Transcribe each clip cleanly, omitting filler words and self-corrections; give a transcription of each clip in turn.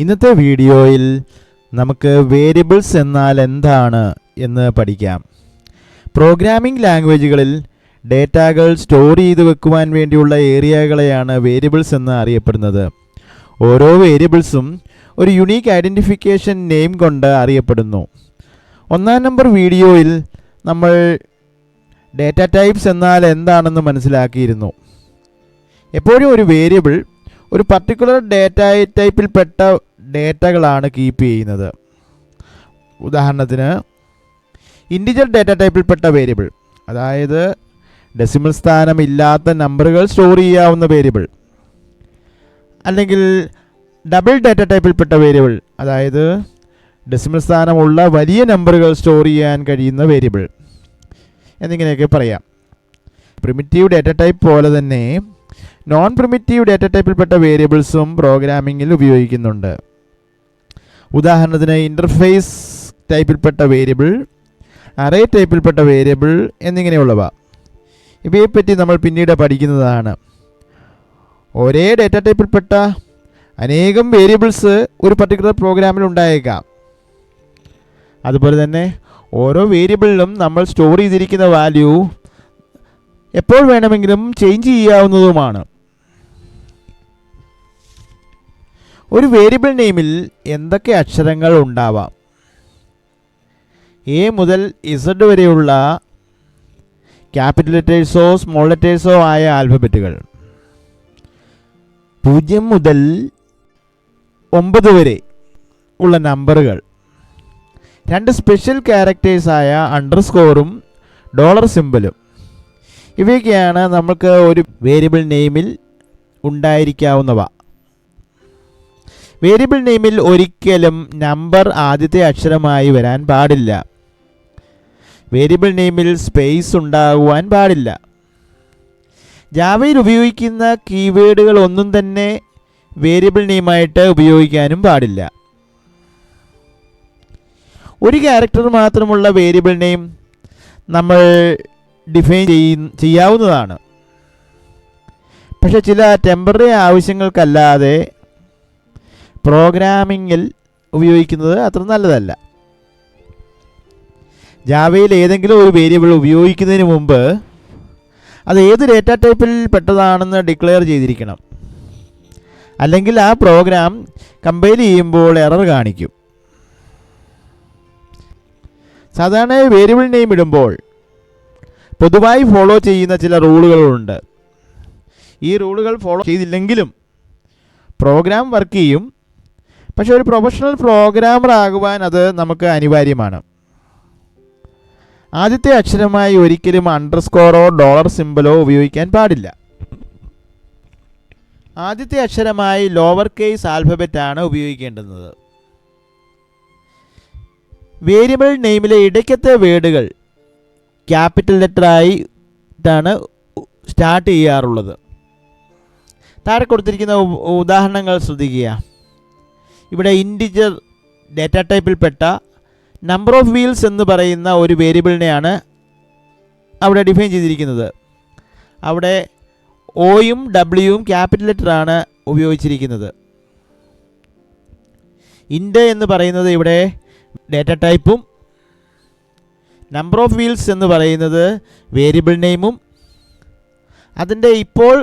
ഇന്നത്തെ വീഡിയോയിൽ നമുക്ക് വേരിയബിൾസ് എന്നാൽ എന്താണ് എന്ന് പഠിക്കാം. പ്രോഗ്രാമിംഗ് ലാംഗ്വേജുകളിൽ ഡേറ്റകൾ സ്റ്റോർ ചെയ്ത് വെക്കുവാൻ വേണ്ടിയുള്ള ഏരിയകളെയാണ് വേരിയബിൾസ് എന്ന് അറിയപ്പെടുന്നത്. ഓരോ വേരിയബിൾസും ഒരു യുണീക്ക് ഐഡൻറ്റിഫിക്കേഷൻ നെയിം കൊണ്ട് അറിയപ്പെടുന്നു. 1-ാം നമ്പർ വീഡിയോയിൽ നമ്മൾ ഡേറ്റ ടൈപ്സ് എന്നാൽ എന്താണെന്ന് മനസ്സിലാക്കിയിരുന്നു. എപ്പോഴും ഒരു വേരിയബിൾ ഒരു പർട്ടിക്കുലർ ഡേറ്റ ടൈപ്പിൽപ്പെട്ട ഡേറ്റകളാണ് കീപ്പ് ചെയ്യുന്നത്. ഉദാഹരണത്തിന് ഇൻറ്റിജർ ഡേറ്റ ടൈപ്പിൽപ്പെട്ട വേരിയബിൾ, അതായത് ഡെസിമൽ സ്ഥാനം ഇല്ലാത്ത നമ്പറുകൾ സ്റ്റോർ ചെയ്യാവുന്ന വേരിയബിൾ, അല്ലെങ്കിൽ ഡബിൾ ഡേറ്റ ടൈപ്പിൽപ്പെട്ട വേരിയബിൾ, അതായത് ഡെസിമൽ സ്ഥാനമുള്ള വലിയ നമ്പറുകൾ സ്റ്റോർ ചെയ്യാൻ കഴിയുന്ന വേരിയബിൾ എന്നിങ്ങനെയൊക്കെ പറയാം. പ്രിമിറ്റീവ് ഡേറ്റ ടൈപ്പ് പോലെ തന്നെ നോൺ പ്രിമിറ്റീവ് ഡേറ്റ ടൈപ്പിൽപ്പെട്ട വേരിയബിൾസും പ്രോഗ്രാമിങ്ങിൽ ഉപയോഗിക്കുന്നുണ്ട്. ഉദാഹരണത്തിന് ഇൻ്റർഫേസ് ടൈപ്പിൽപ്പെട്ട വേരിയബിൾ, അറേ ടൈപ്പിൽപ്പെട്ട വേരിയബിൾ എന്നിങ്ങനെയുള്ളവ. ഇവയെപ്പറ്റി നമ്മൾ പിന്നീട് പഠിക്കുന്നതാണ്. ഒരേ ഡേറ്റ ടൈപ്പിൽപ്പെട്ട അനേകം വേരിയബിൾസ് ഒരു പർട്ടിക്കുലർ പ്രോഗ്രാമിൽ ഉണ്ടായേക്കാം. അതുപോലെ തന്നെ ഓരോ വേരിയബിളിലും നമ്മൾ സ്റ്റോർ ചെയ്തിരിക്കുന്ന വാല്യൂ എപ്പോൾ വേണമെങ്കിലും ചേഞ്ച് ചെയ്യാവുന്നതുമാണ്. ഒരു വേരിയബിൾ നെയിമിൽ എന്തൊക്കെ അക്ഷരങ്ങൾ ഉണ്ടാവാം? എ മുതൽ ഇസഡ് വരെയുള്ള ക്യാപിറ്റൽ ലെറ്റേഴ്സോ സ്മോൾ ലെറ്റേഴ്സോ ആയ ആൽഫബറ്റുകൾ, 0 മുതൽ 9 വരെ ഉള്ള നമ്പറുകൾ, 2 സ്പെഷ്യൽ ക്യാരക്ടേഴ്സായ അണ്ടർസ്കോറും ഡോളർ സിമ്പലും, ഇവയൊക്കെയാണ് നമുക്ക് ഒരു വേരിയബിൾ നെയിമിൽ ഉണ്ടായിരിക്കാവുന്നവ. വേരിയബിൾ നെയിമിൽ ഒരിക്കലും നമ്പർ ആദ്യത്തെ അക്ഷരമായി വരാൻ പാടില്ല. വേരിയബിൾ നെയിമിൽ സ്പേസ് ഉണ്ടാകുവാൻ പാടില്ല. ജാവയിൽ ഉപയോഗിക്കുന്ന കീവേഡുകൾ ഒന്നും തന്നെ വേരിയബിൾ നെയിമായിട്ട് ഉപയോഗിക്കാനും പാടില്ല. ഒരു ക്യാരക്ടർ മാത്രമുള്ള വേരിയബിൾ നെയിം നമ്മൾ ഡിഫൈൻ ചെയ്യാവുന്നതാണ്. പക്ഷേ ചില ടെമ്പററി ആവശ്യങ്ങൾക്കല്ലാതെ പ്രോഗ്രാമിങ്ങിൽ ഉപയോഗിക്കുന്നത് അത്ര നല്ലതല്ല. ജാവയിൽ ഏതെങ്കിലും ഒരു വേരിയബിൾ ഉപയോഗിക്കുന്നതിന് മുമ്പ് അത് ഏത് ഡേറ്റ ടൈപ്പിൽ പെട്ടതാണെന്ന് ഡിക്ലെയർ ചെയ്തിരിക്കണം. അല്ലെങ്കിൽ ആ പ്രോഗ്രാം കമ്പൈൽ ചെയ്യുമ്പോൾ എറർ കാണിക്കും. സാധാരണ വേരിയബിൾ നെയിം ഇടുമ്പോൾ പൊതുവായി ഫോളോ ചെയ്യുന്ന ചില റൂളുകളുണ്ട്. ഈ റൂളുകൾ ഫോളോ ചെയ്തില്ലെങ്കിലും പ്രോഗ്രാം വർക്ക് ചെയ്യും. പക്ഷേ ഒരു പ്രൊഫഷണൽ പ്രോഗ്രാമർ ആകുവാൻ അത് നമുക്ക് അനിവാര്യമാണ്. ആദ്യത്തെ അക്ഷരമായി ഒരിക്കലും അണ്ടർസ്കോറോ ഡോളർ സിമ്പലോ ഉപയോഗിക്കാൻ പാടില്ല. ആദ്യത്തെ അക്ഷരമായി ലോവർ കേസ് ആൽഫബറ്റാണ് ഉപയോഗിക്കേണ്ടുന്നത്. വേരിയബിൾ നെയിമിലെ ഇടയ്ക്കത്തെ വേർഡുകൾ ക്യാപിറ്റൽ ലെറ്ററായിട്ടാണ് സ്റ്റാർട്ട് ചെയ്യാറുള്ളത്. താഴെ കൊടുത്തിരിക്കുന്ന ഉദാഹരണങ്ങൾ ശ്രദ്ധിക്കുക. ഇവിടെ ഇൻറ്റിജർ ഡേറ്റ ടൈപ്പിൽപ്പെട്ട നമ്പർ ഓഫ് വീൽസ് എന്ന് പറയുന്ന ഒരു വേരിയബിളിനെയാണ് അവിടെ ഡിഫൈൻ ചെയ്തിരിക്കുന്നത്. അവിടെ ഒയും ഡബ്ല്യുവും ക്യാപിറ്റൽ ലെറ്ററാണ് ഉപയോഗിച്ചിരിക്കുന്നത്. ഇൻറ്റ് എന്ന് പറയുന്നത് ഇവിടെ ഡേറ്റ ടൈപ്പും, നമ്പർ ഓഫ് വീൽസ് എന്ന് പറയുന്നത് വേരിയബിൾ നെയിമും, അതിൻ്റെ ഇപ്പോൾ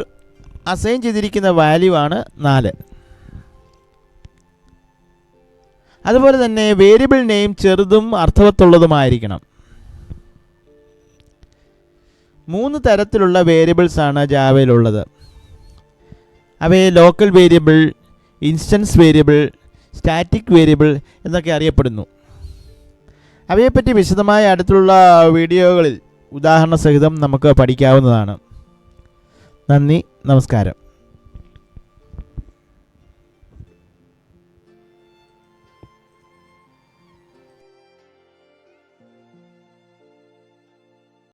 അസൈൻ ചെയ്തിരിക്കുന്ന വാല്യൂ ആണ് 4. അതുപോലെ തന്നെ വേരിയബിൾ നെയിം ചെറുതും അർത്ഥവത്തുള്ളതുമായിരിക്കണം. 3 തരത്തിലുള്ള വേരിയബിൾസ് ആണ് ജാവയിലുള്ളത്. അവയെ local variable, instance variable, static variable എന്നൊക്കെ അറിയപ്പെടുന്നു. അവയെപ്പറ്റി വിശദമായ അടുത്തുള്ള വീഡിയോകളിൽ ഉദാഹരണ സഹിതം നമുക്ക് പഠിക്കാവുന്നതാണ്. നന്ദി, നമസ്കാരം.